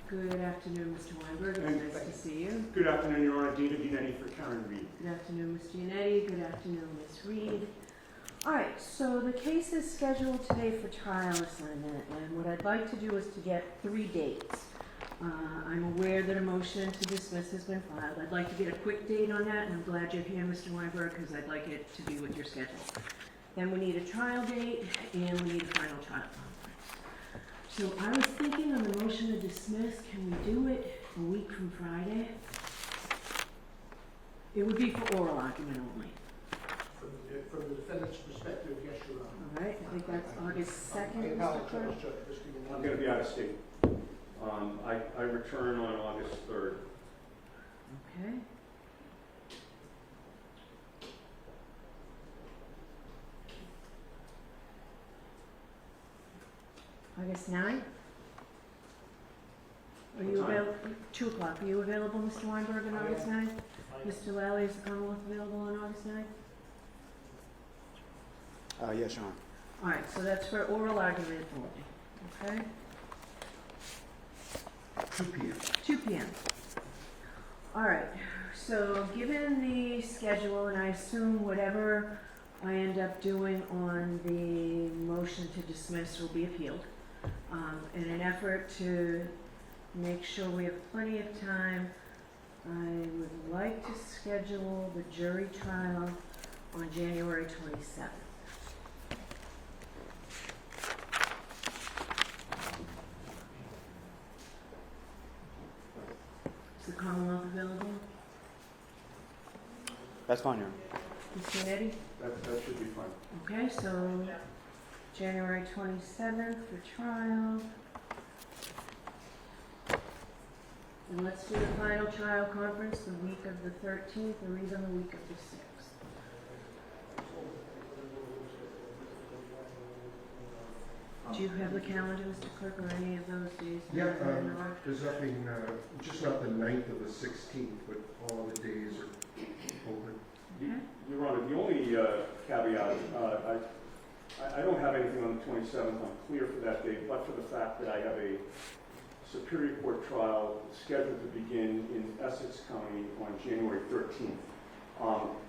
Good afternoon, Mr. Weinberg. It's nice to see you. Good afternoon, Your Honor. Dina Giannetti for Karen Reed. Good afternoon, Mr. Giannetti. Good afternoon, Ms. Reed. All right, so the case is scheduled today for trial assignment, and what I'd like to do is to get 3 dates. I'm aware that a motion to dismiss has been filed. I'd like to get a quick date on that, and I'm glad you're here, Mr. Weinberg, because I'd like it to be with your schedule. Then we need a trial date, and we need a final trial conference. So I was thinking on the motion to dismiss, can we do it a week from Friday? It would be for oral argument only. From the defendant's perspective, yes, Your Honor. All right, I think that's August 2nd, I Mr. apologize, Clerk. Judge. I'm going to be out of state. I return on August 3rd. Okay. August 9th? Are you What time? available? 2 o'clock. Are you available, Mr. Weinberg, on August 9th? Mr. Lally, is the Commonwealth available on August 9th? Yes, Your Honor. All right, so that's for oral argument only, okay? 2 p.m. 2 p.m. All right, so given the schedule, and I assume whatever I end up doing on the motion to dismiss will be appealed, in an effort to make sure we have plenty of time, I would like to schedule the jury trial on January 27th. Is the Commonwealth available? That's fine, Your Honor. Mr. Nettie? That should be fine. Okay, so January 27th for trial. And let's do the final trial conference the week of the 13th or even the week of the 6th. Do you have the calendar, Mr. Clerk, or any of those days? Yeah, there's nothing, just not the 9th or the 16th, but all the days are open. Okay. Your Honor, the only caveat, I don't have anything on the 27th. I'm clear for that date, but for the fact that I have a Superior Court trial scheduled to begin in Essex County on January 13th.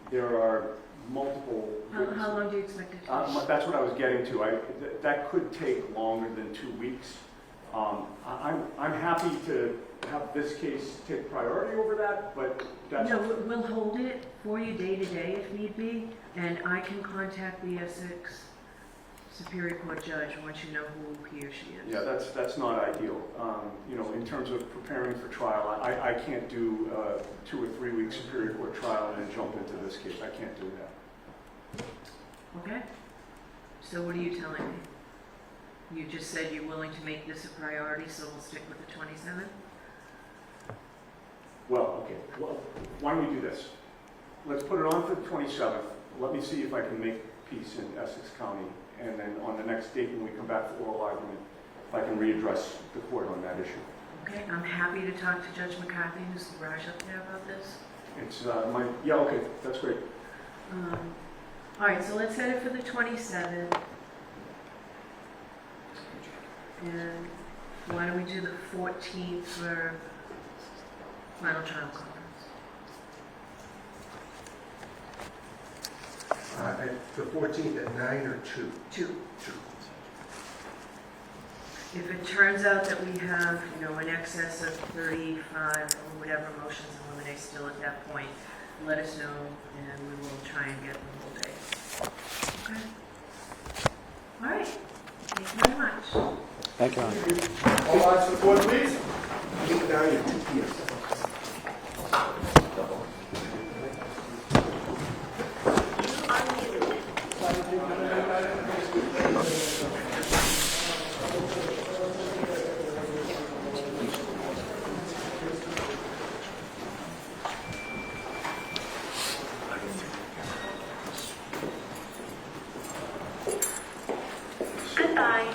There are multiple... How long do you expect it to take? That's what I was getting to. That could take longer than 2 weeks. I'm happy to have this case take priority over that, but that's... No, we'll hold it for you day to day if need be, and I can contact the Essex Superior Court judge once you know who he or she is. Yeah, that's not ideal. You know, in terms of preparing for trial, I can't do 2 or 3 week Superior Court trial and then jump into this case. I can't do that. Okay? So what are you telling me? You just said you're willing to make this a priority, so we'll stick with the 27th? Well, okay. Well, why don't we do this? Let's put it on for the 27th. Let me see if I can make peace in Essex County. And then on the next date when we come back for oral argument, if I can readdress the court on that issue. Okay, I'm happy to talk to Judge McCarthy, who's the barrage up there, about this. It's yeah, okay, that's great. All right, so let's set it for the 27th. And why don't we do the 14th for final trial conference? The 14th at 9 or 2? 2. If it turns out that we have, you know, in excess of 35 or whatever motions in limine still at that point, let us know and we will try and get the whole day. Okay? All right. Thank you very much. Thank you, Your Honor. All eyes to the court, please. Keep it down at 2 p.m. Goodbye.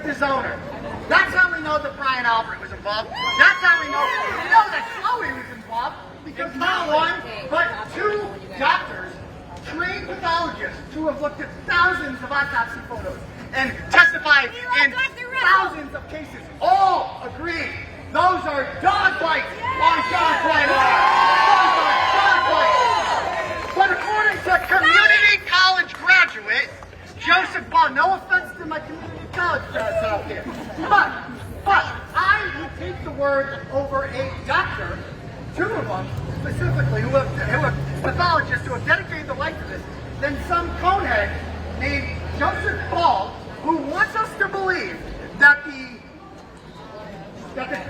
with his owner. That's how we know that Brian Albert was involved. That's how we know that Chloe was involved, because not one, but two doctors, trained pathologists, who have looked at thousands of autopsy photos and testified in thousands of cases, all agree those are dog bites on John Brian. Those are dog bites. But according to community college graduate Joseph Paul, no offense to my community college grads out there, but I would take the word over a doctor, two of them specifically, who have pathologists who have dedicated their life to this, than some conehead named Joseph Paul, who wants us to believe that the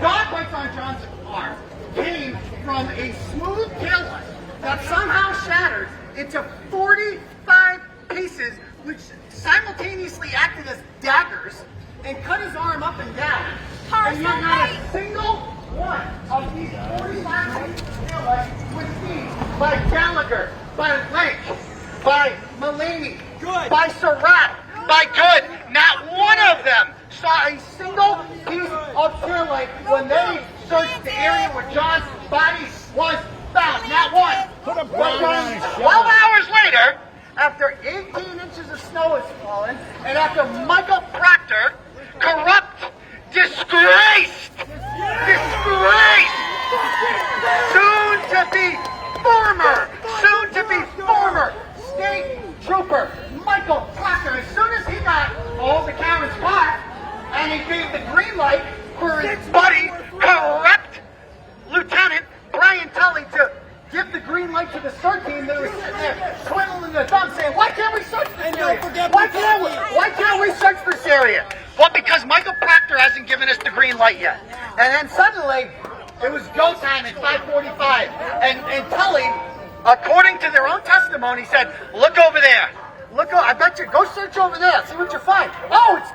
dog bites on John's arm came from a smooth tail light that somehow shattered into 45 pieces, which simultaneously acted as daggers and cut his arm up and down. And yet not a single one of these 45 pieces of tail light was seen by Gallagher, by Lynch, by Mulaney, by Surratt, by Good. Not one of them saw a single piece of tail light when they searched the area where John's body was found. Not one. 12 hours later, after 18 inches of snow has fallen, and after Michael Proctor, corrupt, disgraced, soon to be former state trooper Michael Proctor, as soon as he got all the Karen's caught, and he gave the green light for his buddy, corrupt Lieutenant Brian Tully, to give the green light to the search team that was sitting there twiddling their thumbs saying, why can't we search this area? Why can't we search this area? Well, because Michael Proctor hasn't given us the green light yet. And then suddenly, it was go time at 5:45. And Tully, according to their own testimony, said, look over there. I bet you, go search over there, see what you find. Oh, it's